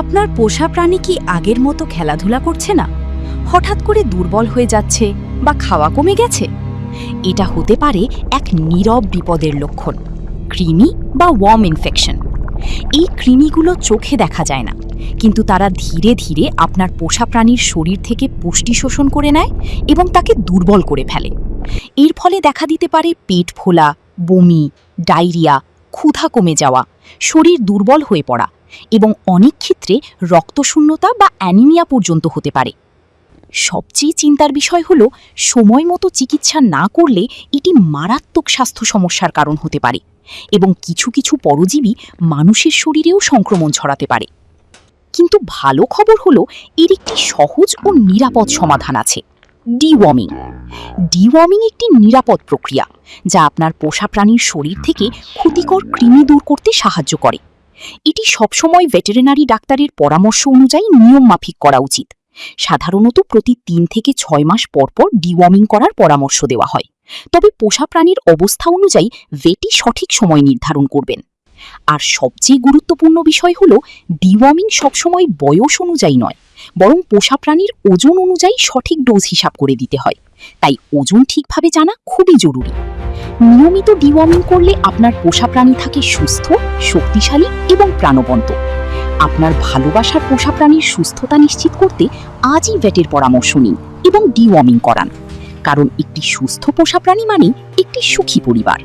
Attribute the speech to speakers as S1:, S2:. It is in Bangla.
S1: আপনার পোষা প্রাণী কি আগের মতো খেলাধুলা করছে না? হঠাৎ করে দুর্বল হয়ে যাচ্ছে বা খাওয়া কমে গেছে? এটা হতে পারে এক নীরব বিপদের লক্ষণ, কৃমি বা ওয়ার্ম ইনফেকশন। এই কৃমিগুলো চোখে দেখা যায় না, কিন্তু তারা ধীরে ধীরে আপনার পোষা প্রাণীর শরীর থেকে পুষ্টি শোষণ করে নেয় এবং তাকে দুর্বল করে ফেলে। এর ফলে দেখা দিতে পারে পেট ফোলা, বমি, ডায়রিয়া, ক্ষুধা কমে যাওয়া, শরীর দুর্বল হয়ে পড়া এবং অনেক ক্ষেত্রে রক্তশূন্যতা বা অ্যানিমিয়া পর্যন্ত হতে পারে। সবচেয়ে চিন্তার বিষয় হলো, সময় মতো চিকিৎসা না করলে এটি মারাত্মক স্বাস্থ্য সমস্যার কারণ হতে পারে এবং কিছু কিছু পরজীবী মানুষের শরীরেও সংক্রমণ ছড়াতে পারে। কিন্তু ভালো খবর হলো, এর একটি সহজ ও নিরাপদ সমাধান আছে: ডিওয়ার্মিং। ডিওয়ার্মিং একটি নিরাপদ প্রক্রিয়া যা আপনার পোষা প্রাণীর শরীর থেকে ক্ষতিকর কৃমি দূর করতে সাহায্য করে। এটি সবসময় ভেটেরিনারি ডাক্তারের পরামর্শ অনুযায়ী নিয়ম মাফিক করা উচিত। সাধারণত প্রতি ৩ থেকে ৬ মাস পর পর ডিওয়ার্মিং করার পরামর্শ দেওয়া হয়, তবে পোষা প্রাণীর অবস্থা অনুযায়ী ভেটি সঠিক সময় নির্ধারণ করবেন। আর সবচেয়ে গুরুত্বপূর্ণ বিষয় হলো, ডিওয়ার্মিং সবসময় বয়স অনুযায়ী নয়, বরং পোষা প্রাণীর ওজন অনুযায়ী সঠিক ডোজ হিসাব করে দিতে হয়। তাই ওজন ঠিকভাবে জানা খুবই জরুরি। নিয়মিত ডিওয়ার্মিং করলে আপনার পোষা প্রাণী থাকে সুস্থ, শক্তিশালী এবং প্রাণবন্ত। আপনার ভালোবাসার পোষা প্রাণীর সুস্থতা নিশ্চিত করতে আজই ভেটের পরামর্শ নিন এবং ডিওয়ার্মিং করান, কারণ একটি সুস্থ পোষা প্রাণী মানেই একটি সুখী পরিবার।